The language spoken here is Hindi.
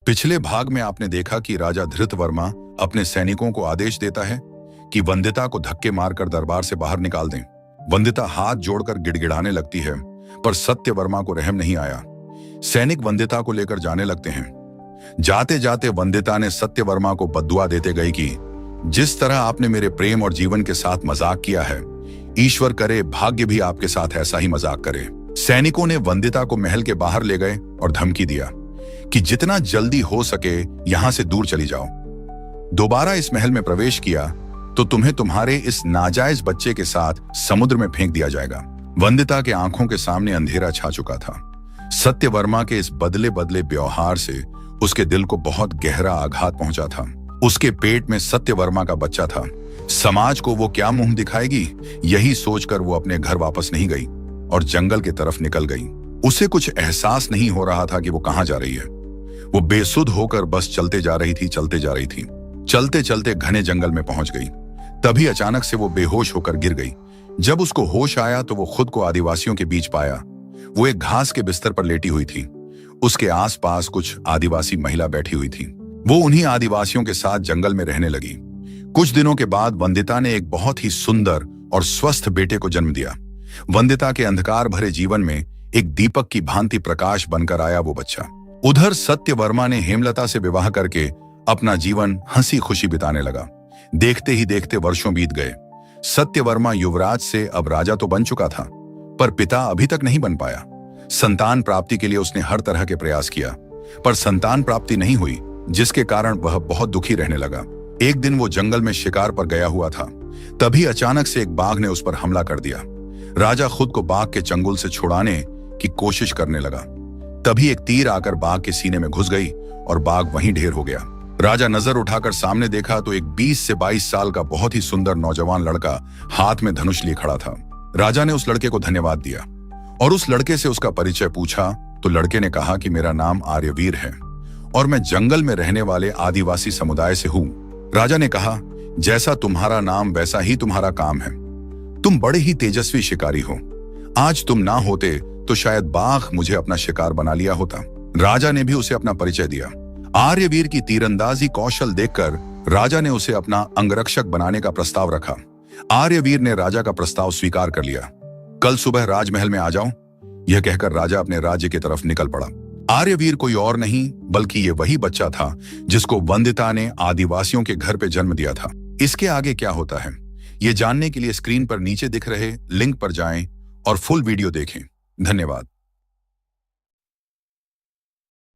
पिछले भाग में आपने देखा कि राजा धृतवर्मा अपने सैनिकों को आदेश देता है कि वंदिता को धक्के मारकर दरबार से बाहर निकाल दें। वंदिता हाथ जोड़कर गिड़गिड़ाने लगती है, पर सत्यवर्मा को रहम नहीं आया। सैनिक वंदिता को लेकर जाने लगते हैं। जाते जाते वंदिता ने सत्यवर्मा को बद्दुआ देते गई कि जिस तरह आपने मेरे प्रेम और जीवन के साथ मजाक किया है, ईश्वर करे भाग्य भी आपके साथ ऐसा ही मजाक करे। सैनिकों ने वंदिता को महल के बाहर ले गए और धमकी दिया कि जितना जल्दी हो सके यहां से दूर चली जाओ। दोबारा इस महल में प्रवेश किया तो तुम्हें तुम्हारे इस नाजायज बच्चे के साथ समुद्र में फेंक दिया जाएगा। वंदिता के आंखों के सामने अंधेरा छा चुका था। सत्यवर्मा के इस बदले बदले व्यवहार से उसके दिल को बहुत गहरा आघात पहुंचा था। उसके पेट में सत्यवर्मा का बच्चा था। समाज को वो क्या मुंह दिखाएगी, यही सोचकर वो अपने घर वापस नहीं गई और जंगल की तरफ निकल गई। उसे कुछ एहसास नहीं हो रहा था कि वो कहां जा रही है। वो बेसुध होकर बस चलते जा रही थी। चलते चलते घने जंगल में पहुंच गई। तभी अचानक से वो बेहोश होकर गिर गई। जब उसको होश आया तो वो खुद को आदिवासियों के बीच पाया। वो एक घास के बिस्तर पर लेटी हुई थी। उसके आसपास कुछ आदिवासी महिला बैठी हुई थी। वो उन्हीं आदिवासियों के साथ जंगल में रहने लगी। कुछ दिनों के बाद वंदिता ने एक बहुत ही सुंदर और स्वस्थ बेटे को जन्म दिया। वंदिता के अंधकार भरे जीवन में एक दीपक की भांति प्रकाश बनकर आया वो बच्चा। उधर सत्यवर्मा ने हेमलता से विवाह करके अपना जीवन हंसी खुशी बिताने लगा। देखते ही देखते वर्षों बीत गए। सत्यवर्मा युवराज से अब राजा तो बन चुका था, पर पिता अभी तक नहीं बन पाया। संतान प्राप्ति के लिए उसने हर तरह के प्रयास किया, पर संतान प्राप्ति नहीं हुई, जिसके कारण वह बहुत दुखी रहने लगा। एक दिन वो जंगल में शिकार पर गया हुआ था। तभी अचानक से एक बाघ ने उस पर हमला कर दिया। राजा खुद को बाघ के चंगुल से छुड़ाने की कोशिश करने लगा। तभी एक तीर आकर बाघ के सीने में घुस गई और बाघ वहीं ढेर हो गया। राजा नजर उठाकर सामने देखा तो एक 20 से 22 साल का बहुत ही सुंदर नौजवान लड़का हाथ में धनुष लिए खड़ा था। राजा ने उस लड़के को धन्यवाद दिया और उस लड़के से उसका परिचय पूछा तो लड़के ने कहा कि मेरा नाम आर्यवीर है और मैं जंगल में रहने वाले आदिवासी समुदाय से हूँ। राजा ने कहा, जैसा तुम्हारा नाम वैसा ही तुम्हारा काम है। तुम बड़े ही तेजस्वी शिकारी हो। आज तुम ना होते तो शायद बाघ मुझे अपना शिकार बना लिया होता। राजा ने भी उसे अपना परिचय दिया। आर्यवीर की तीरंदाजी कौशल देखकर राजा ने उसे अपना अंगरक्षक बनाने का प्रस्ताव रखा। आर्यवीर ने राजा का प्रस्ताव स्वीकार कर लिया। कल सुबह राजमहल में आ जाओ, यह कहकर राजा अपने राज्य की तरफ निकल पड़ा। आर्यवीर कोई और नहीं बल्कि ये वही बच्चा था जिसको वंदिता ने आदिवासियों के घर पे जन्म दिया था। इसके आगे क्या होता है, ये जानने के लिए स्क्रीन पर नीचे दिख रहे लिंक पर जाएं और फुल वीडियो देखें। धन्यवाद।